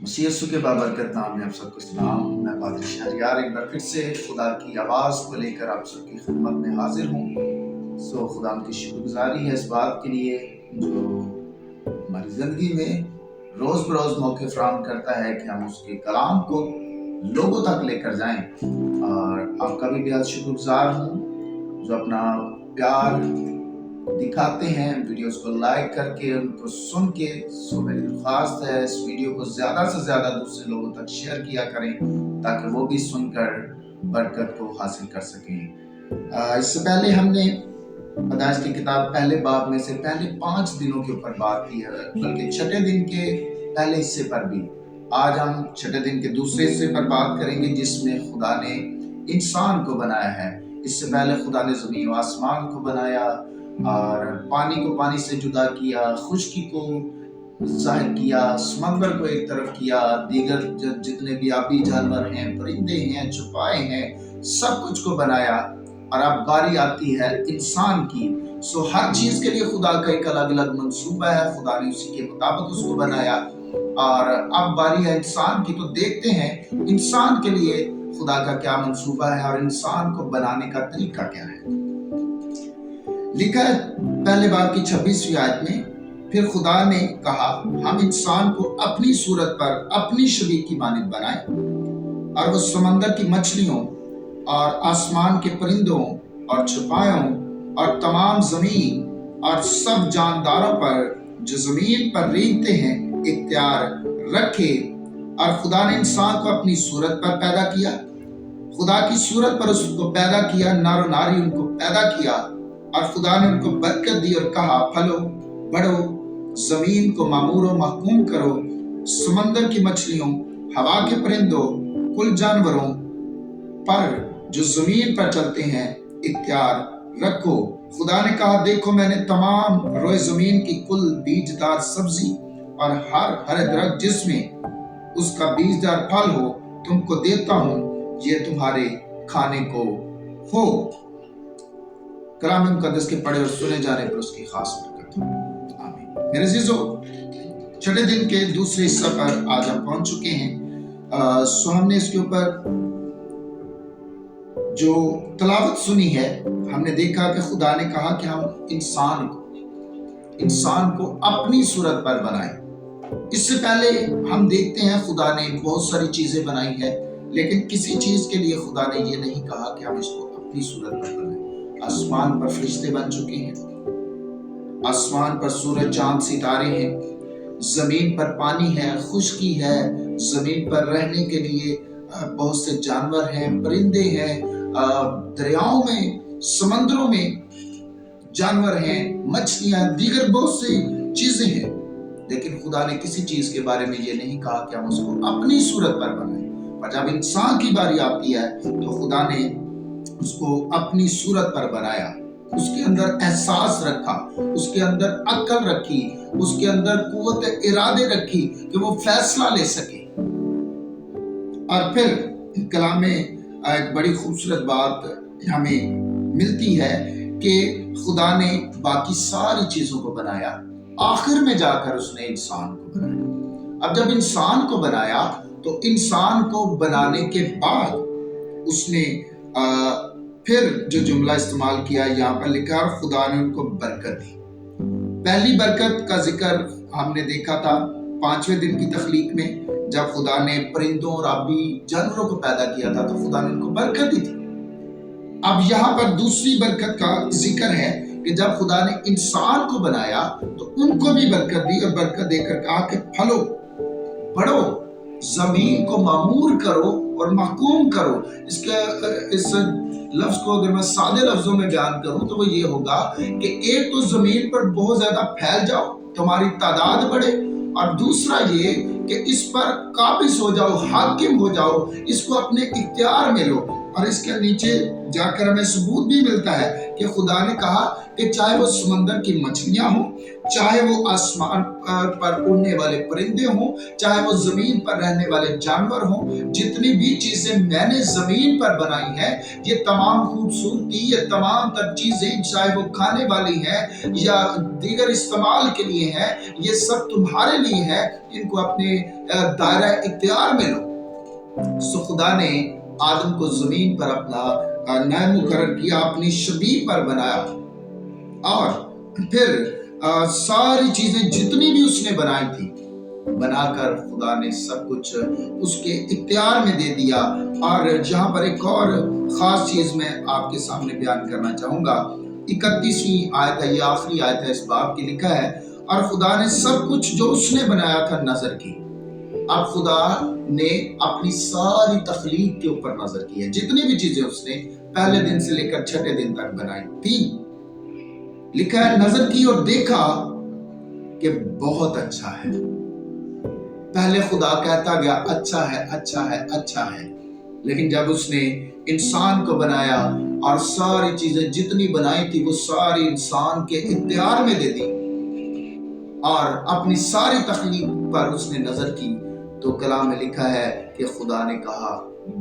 मसीह यीशु के बाबरकत नाम में आप सबको सलाम। मैं पादरी शहरयार एक बार फिर से खुदा की आवाज़ को लेकर आप सबकी खिदमत में हाजिर हूँ। खुदा की शुक्रगुजारी है इस बात के लिए जो हमारी ज़िंदगी में रोज़ बरोज़ मौके फराहम करता है कि हम उसके कलाम को लोगों तक लेकर जाएं। और आपका भी बेहद शुक्रगुजार हूँ जो अपना प्यार दिखाते हैं, वीडियोस को लाइक करके उनको सुन के। मेरी दरख्वास्त है इस वीडियो को ज़्यादा से ज़्यादा दूसरे लोगों तक शेयर किया करें ताकि वो भी सुनकर बरकत को हासिल कर सकें। इससे पहले हमने पैदाइश की किताब पहले बाब में से पहले 5 दिनों के ऊपर बात की है, बल्कि छठे दिन के पहले हिस्से पर भी। आज हम छठे दिन के दूसरे हिस्से पर बात करेंगे जिसमें खुदा ने इंसान को बनाया है। इससे पहले खुदा ने ज़मीन व आसमान को बनाया और पानी को पानी से जुदा किया, खुश्की को ज़ाहिर किया, समंदर को एक तरफ किया, दीगर जितने भी आबी जानवर हैं, परिंदे हैं, चौपाए हैं, सब कुछ को बनाया। और अब बारी आती है इंसान की। हर चीज़ के लिए खुदा का एक अलग अलग मंसूबा है, खुदा ने उसी के मुताबिक उसको बनाया। और अब बारी है इंसान की, तो देखते हैं इंसान के लिए खुदा का क्या मंसूबा है और इंसान को बनाने का तरीका क्या है। लिखा है पहले बाब की 26वीं आयत में, फिर खुदा ने कहा हम इंसान को अपनी सूरत पर अपनी शबीह की मानिंद बनाएं और वो समंदर की मछलियों और आसमान के परिंदों और छुपायों और तमाम जमीन और सब जानदारों पर जो जमीन पर रेंगते हैं इख्तियार रखे। और खुदा ने इंसान को अपनी सूरत पर पैदा किया, खुदा की सूरत पर उसको पैदा किया, नारो नारी उनको पैदा किया। और खुदा ने उनको बरकत दी और कहा फलो बढ़ो, जमीन को मामूरो महकूम करो, समंदर की मछलियों, हवा के परिंदों, कुल जानवरों पर जो जमीन पर चलते हैं इख्तियार रखो। खुदा ने कहा देखो मैंने तमाम रोए जमीन की कुल बीजदार सब्जी और हर हरे दरख्त जिसमें उसका बीजदार फल हो तुमको देता हूँ, ये तुम्हारे खाने को हो। कलाम मुकद्दस के पढ़े और सुने जाने पर उसकी खास बरकत हो। आमीन। मेरे अज़ीज़ों, छठे दिन के दूसरे हिस्से पर आज हम पहुंच चुके हैं। हमने इसके ऊपर जो तलावत सुनी है, हमने देखा कि खुदा ने कहा कि हम इंसान को अपनी सूरत पर बनाएं। इससे पहले हम देखते हैं खुदा ने बहुत सारी चीजें बनाई है, लेकिन किसी चीज के लिए खुदा ने ये नहीं कहा कि हम इसको अपनी सूरत पर बनाएं। आसमान पर फरिश्ते बन चुके हैं, आसमान पर सूरज चांद सितारे हैं, जमीन पर पानी है, खुश्की है, जमीन पर रहने के लिए बहुत से जानवर हैं, परिंदे हैं, दरियाओं में, समंदरों में जानवर हैं, मछलियां, दीगर बहुत सी चीजें हैं। लेकिन खुदा ने किसी चीज के बारे में ये नहीं कहा कि हम उसको अपनी सूरत पर बनाएं। और जब इंसान की बारी आती है तो खुदा ने उसको अपनी सूरत पर बनाया, उसके अंदर एहसास रखा, उसके अंदर अक्ल रखी, उसके अंदर कुव्वत इरादे रखी कि वो फैसला ले सके। और फिर कलाम में एक बड़ी खूबसूरत बात हमें मिलती है कि खुदा ने बाकी सारी चीजों को बनाया, आखिर में जाकर उसने इंसान को बनाया। अब जब इंसान को बनाया तो इंसान को बनाने के बाद उसने फिर जो जुमला इस्तेमाल किया यहाँ पर लिखा और खुदा ने उनको बरकत दी। पहली बरकत का जिक्र हमने देखा था 5वें दिन की तख्लीक में, जब खुदा ने परिंदों और आबी जानवरों को पैदा किया था तो खुदा ने उनको बरकत दी थी। अब यहाँ पर दूसरी बरकत का जिक्र है कि जब खुदा ने इंसान को बनाया तो उनको भी बरकत दी और बरकत देकर कहा कि फलो बढ़ो, जमीन को मामूर करो और महकूम करो। इस लफ्ज को अगर मैं सादे लफ्जों में बयान करूं तो वो ये होगा कि एक तो जमीन पर बहुत ज्यादा फैल जाओ, तुम्हारी तादाद बढ़े, और दूसरा ये कि इस पर काबिज हो जाओ, हाकिम हो जाओ, इसको अपने इख्तियार में लो। और इसके नीचे जाकर हमें सबूत भी मिलता है कि खुदा ने कहा कि चाहे वो समंदर की मछलियां हो, चाहे वो आसमान पर उड़ने वाले परिंदे हों, चाहे वो जमीन पर रहने वाले जानवर हों, जितनी भी चीजें मैंने जमीन पर बनाई है, ये तमाम खूबसूरती, ये तमाम तर चीजें, चाहे वो खाने वाली है या दीगर इस्तेमाल के लिए है, ये सब तुम्हारे लिए है। इनको अपने दायरा इख्तियार में लो। सो खुदा ने आदम को जमीन पर अपना नायब मुकर्रर किया, अपनी शबीह पर बनाया, और फिर सारी चीजें जितनी भी उसने बनाई थी, बनाकर खुदा ने सब कुछ उसके इख्तियार में दे दिया। और जहां पर एक और खास चीज मैं आपके सामने बयान करना चाहूंगा, 31वीं आयत है, ये आखिरी आयत है इस बाब की, लिखा है, और खुदा ने सब कुछ जो उसने बनाया था नजर की। अब खुदा ने अपनी सारी तख्लीक के ऊपर नजर की है, जितनी भी चीजें उसने पहले दिन से लेकर छठे दिन तक बनाई थी, लिखा है नजर की और देखा कि बहुत अच्छा है। पहले खुदा कहता गया अच्छा है, अच्छा है, अच्छा है, लेकिन जब उसने इंसान को बनाया और सारी चीजें जितनी बनाई थी वो सारी इंसान के इख्तियार में दे दी और अपनी सारी तख्लीक पर उसने नजर की, तो कलाम में लिखा है कि खुदा ने कहा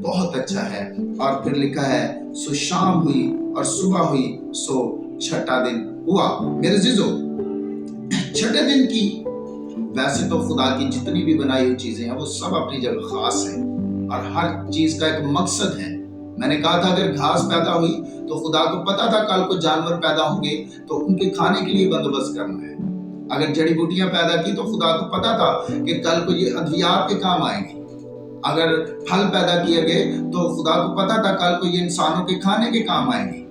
बहुत अच्छा है। और फिर लिखा है सो शाम हुई और सुबह हुई, सो छठा दिन हुआ। मेरे जीजो, छठे दिन की वैसे तो खुदा की जितनी भी बनाई हुई चीजें हैं वो सब अपनी जगह खास है और हर चीज का एक मकसद है। मैंने कहा था अगर घास पैदा हुई तो खुदा को पता था कल को जानवर पैदा होंगे तो उनके खाने के लिए बंदोबस्त करना है। अगर जड़ी बूटियां पैदा की तो खुदा को पता था कि कल को ये अद्वियात के काम आएंगी। अगर फल पैदा किए गए तो खुदा को पता था कल को ये इंसानों के खाने के काम आएंगे।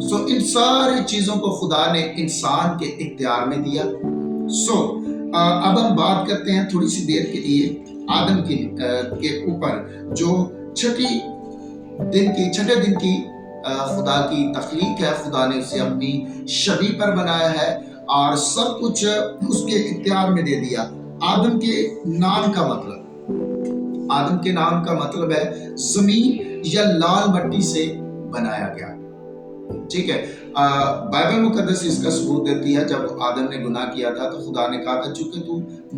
सो इन सारी चीजों को खुदा ने इंसान के इख्तियार में दिया। अब हम बात करते हैं थोड़ी सी देर के लिए आदम के ऊपर, जो छठे दिन की खुदा की तख्लीक है। खुदा ने उसे अपनी शबीह पर बनाया है और सब कुछ उसके इख्तियार में दे दिया। आदम के नाम का मतलब है जमीन या लाल मट्टी से बनाया गया। ठीक है, बाइबल मुकद्दस इसका सबूत देती है। जब आदम ने गुनाह किया था तो खुदा ने कहा था चूंकि तू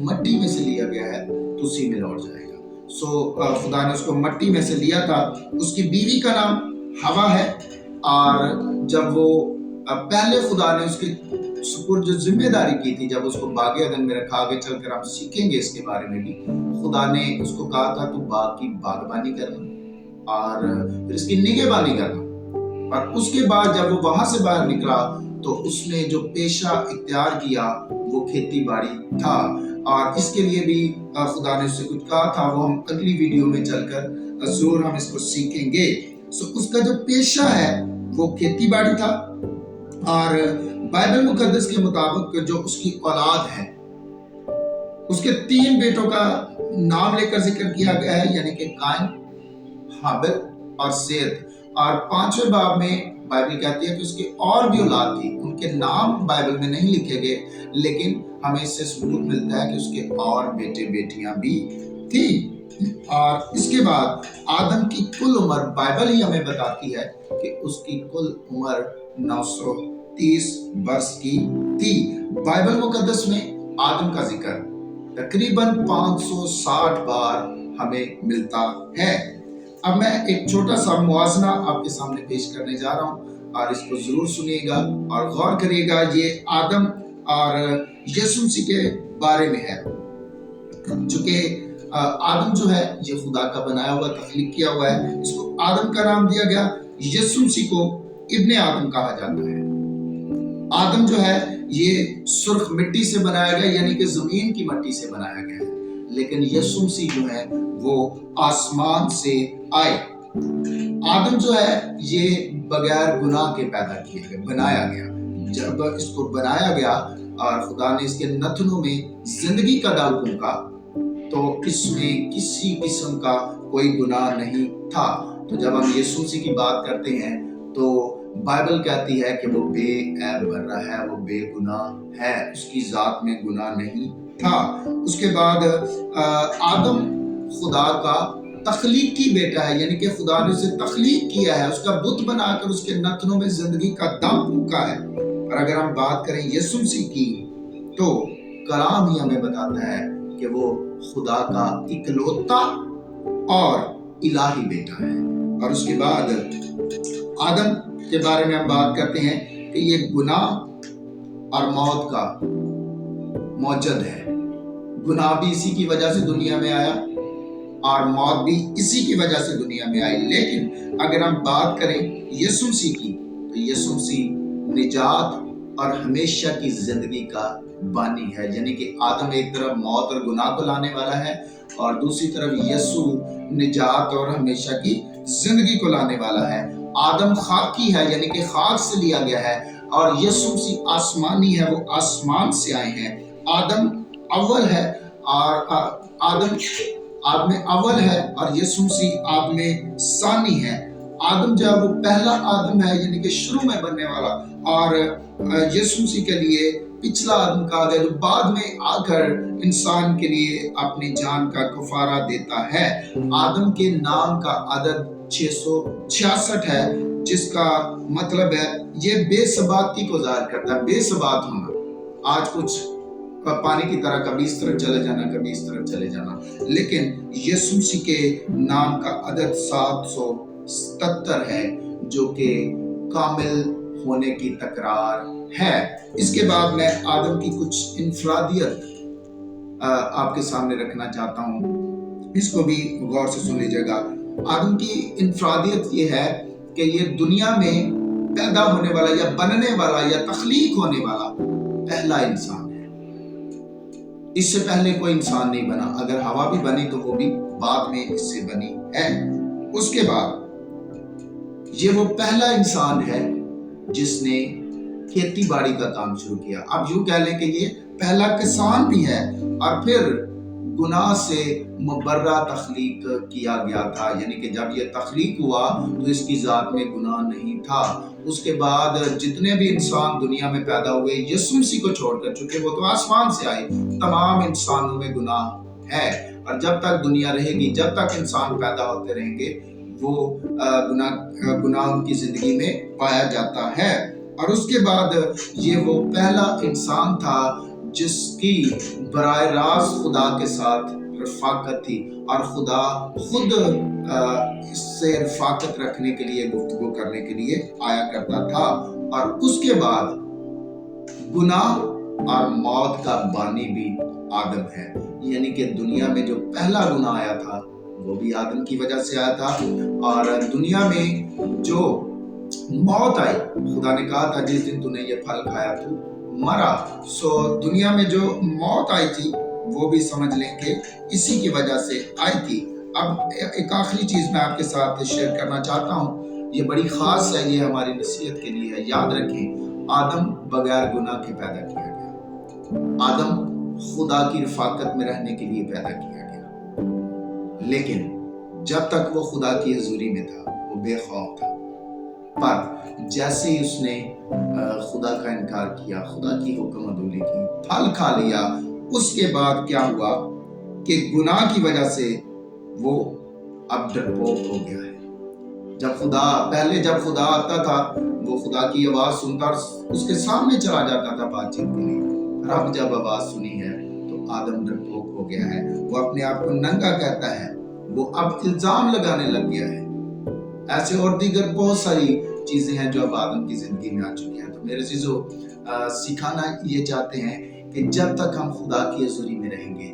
मट्टी में से लिया गया है तो उसी में लौट जाएगा। खुदा ने उसको मट्टी में से लिया था। उसकी बीवी का नाम हवा है, और जब वो पहले खुदा ने उसके सुपुर्द जो जिम्मेदारी की थी, जब उसको बागे अदन में रखा, आगे चलकर हम सीखेंगे इसके बारे में भी, खुदा ने उसको कहा था तू बाग की बागबानी करना और फिर इसकी निगहबानी करना। और उसके बाद जब वो वहां से बाहर निकला तो उसने जो पेशा इख्तियार किया वो खेती बाड़ी था, और इसके लिए भी खुदा ने उससे कुछ कहा था। वो हम अगली वीडियो में चलकर जरूर हम इसको सीखेंगे। उसका जो पेशा है वो खेती बाड़ी था, और बाइबल मुकद्दस के मुताबिक जो उसकी औलाद है उसके 3 बेटों का नाम लेकर जिक्र किया गया है, यानी कि काइन, हाबिल और सेत। और 5वें बाब में बाइबल कहती है कि उसकी और भी औलाद थी। उनके नाम बाइबल में नहीं लिखे गए, लेकिन हमें इससे सबूत मिलता है कि उसके और बेटे बेटियां भी थी। और इसके बाद आदम की कुल उम्र बाइबल ही हमें बताती है कि उसकी कुल उम्र 930 वर्ष की थी। बाइबल मुकद्दस में आदम का जिक्र तकरीबन 560 बार हमें मिलता है। अब मैं एक छोटा सा मुआजना आपके सामने पेश करने जा रहा हूं और इसको जरूर सुनिएगा और गौर करिएगा। ये आदम और यीशु मसीह के बारे में है। चूंकि आदम जो है ये खुदा का बनाया हुआ, तख्लीक किया हुआ है, इसको आदम का नाम दिया गया। यीशु मसीह को इब्ने आदम कहा जाता है। आदम जो है ये सुर्ख मिट्टी से बनाया गया, यानी कि जमीन की मिट्टी से बनाया गया है, लेकिन यीशु मसीह जो है वो आसमान से आए। आदम जो है ये बगैर गुनाह के पैदा किया गया, बनाया गया। जब इसको बनाया गया और खुदा ने इसके नथनों में जिंदगी का दाव फूंका तो इसमें किसी किस्म का कोई गुनाह नहीं था। तो जब हम यीशु मसीह की बात करते हैं तो बाइबल कहती है कि वो बेऐब बर्रा है, वो बेगुनाह है, उसकी जात में गुनाह नहीं था। उसके बाद आदम खुदा का तख्लीकी बेटा है, यानी कि खुदा ने उसे तख्लीक किया है, उसका बुत बनाकर उसके नथनों में जिंदगी का दम फूंका है। और अगर हम बात करें यीशु मसीह की तो कलाम ही हमें बताता है कि वो खुदा का इकलौता और इलाही बेटा है। और उसके बाद आदम के बारे में हम बात करते हैं कि ये गुनाह और मौत का मौजद है। गुनाह भी इसी की वजह से दुनिया में आया और मौत भी इसी की वजह से दुनिया में आई। लेकिन अगर हम बात करें यीशु मसीह की, तो यीशु मसीह निजात और हमेशा की जिंदगी का बानी है। यानी कि आदम एक तरफ मौत और गुनाह को लाने वाला है और दूसरी तरफ यीशु निजात और हमेशा की जिंदगी को लाने वाला है। आदम खाकी है, यानी कि खाक से लिया गया है, और यीशु मसीह आसमानी है, वो आसमान से आए हैं। आदम अव्वल है और आदम अव्वल है और यीशु मसीह आदम सानी है। आदम जो है वो पहला आदम है, यानी कि शुरू में बनने वाला, और यीशु मसीह के लिए पिछला आदम कहा गया जो बाद में आकर इंसान के लिए अपनी जान का कफारा देता है। आदम के नाम का अदद 666 है, जिसका मतलब है ये बेसबाती को ज़ाहिर करता है, बेसबात होना। आज कुछ पानी की तरह कभी इस तरफ चले जाना, कभी इस तरफ चले जाना। लेकिन यीशु मसीह के नाम का अदद 777 है, जो कि कामिल होने की तकरार है। इसके बाद मैं आदम की कुछ इनफरादियत आपके सामने रखना चाहता हूँ, इसको भी गौर से सुन लीजिएगा। आदम की इनफरादियत ये है कि ये दुनिया में पैदा होने वाला या बनने वाला या तख्लीक होने वाला पहला इंसान है। इससे पहले कोई इंसान नहीं बना। अगर हवा भी बनी तो वो भी बाद में इससे बनी है। उसके बाद ये वो पहला इंसान है जिसने खेती बाड़ी का काम शुरू किया। अब यूं कह लें कि ये पहला किसान भी है। और फिर गुनाह से मुबर्रा तख्लीक किया गया था, यानी कि जब ये तख्लीक हुआ तो इसकी जात में गुनाह नहीं था। उसके बाद जितने भी इंसान दुनिया में पैदा हुए यीशु मसीह को छोड़कर, चूंकि वो तो आसमान से आए, तमाम इंसानों में गुनाह है। और जब तक दुनिया रहेगी, जब तक इंसान पैदा होते रहेंगे, वो गुनाह उनकी जिंदगी में पाया जाता है। और उसके बाद ये वो पहला इंसान था जिसकी बराह रास्त खुदा के साथ रफाकत थी और खुदा खुद इससे रफाकत रखने के लिए, गुफ्तगू करने के लिए आया करता था। और उसके बाद गुनाह और मौत का बानी भी आदम है, यानी कि दुनिया में जो पहला गुनाह आया था वो भी आदम की वजह से आया था। और दुनिया में जो मौत आई, खुदा ने कहा था जिस दिन तूने ये फल खाया तू मरा। सो दुनिया में जो मौत आई थी वो भी समझ लें कि इसी की वजह से आई थी। अब एक आखिरी चीज मैं आपके साथ शेयर करना चाहता हूँ, ये बड़ी खास है, ये हमारी नसीहत के लिए है। याद रखें, आदम बगैर गुनाह के पैदा किया गया। आदम खुदा की रफाकत में रहने के लिए पैदा किया गया, लेकिन जब तक वो खुदा की हजूरी में था वो बेखौफ था। पर जैसे ही उसने खुदा का इनकार किया, खुदा की हुक्म अदूली की, फल खा लिया, उसके बाद क्या हुआ कि गुनाह की वजह से वो अब डरपोक हो गया है। जब खुदा आता था वो खुदा की आवाज सुनता और उसके सामने चला जाता था बातचीत के लिए। अब जब आवाज सुनी है तो आदम डरपोक हो गया है। वो अपने आप को नंगा कहता है, वो अब इल्जाम लगाने लग गया है। ऐसे और दीगर बहुत सारी चीजें हैं जो अब आदम की जिंदगी में आ चुकी हैं। तो मेरे चीजों सिखाना ये चाहते हैं कि जब तक हम खुदा की हजूरी में रहेंगे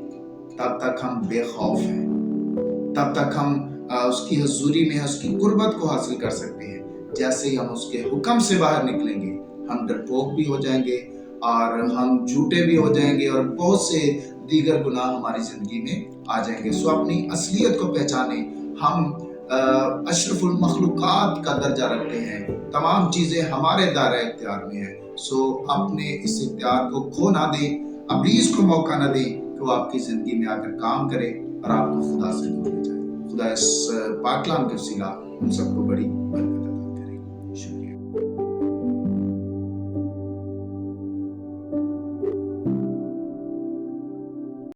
तब तक हम बेखौफ हैं, तब तक हम उसकी हजूरी में उसकी कुर्बत को हासिल कर सकते हैं। जैसे ही हम उसके हुक्म से बाहर निकलेंगे हम डरपोक भी हो जाएंगे और हम झूठे भी हो जाएंगे और बहुत से दीगर गुनाह हमारी जिंदगी में आ जाएंगे। सो अपनी असलियत को पहचाने। हम अशरफुल मखलूकात का दर्जा रखते हैं, तमाम चीजें हमारे दायरे इख्तियार में है। सो अपने इस इख्तियार को खो ना दें, अबलीस को मौका ना दें कि वो आपकी जिंदगी में आकर काम करे और आपको खुदा से दूर ले जाए। खुदा इस पाकलाम के वसीला हम सबको बड़ी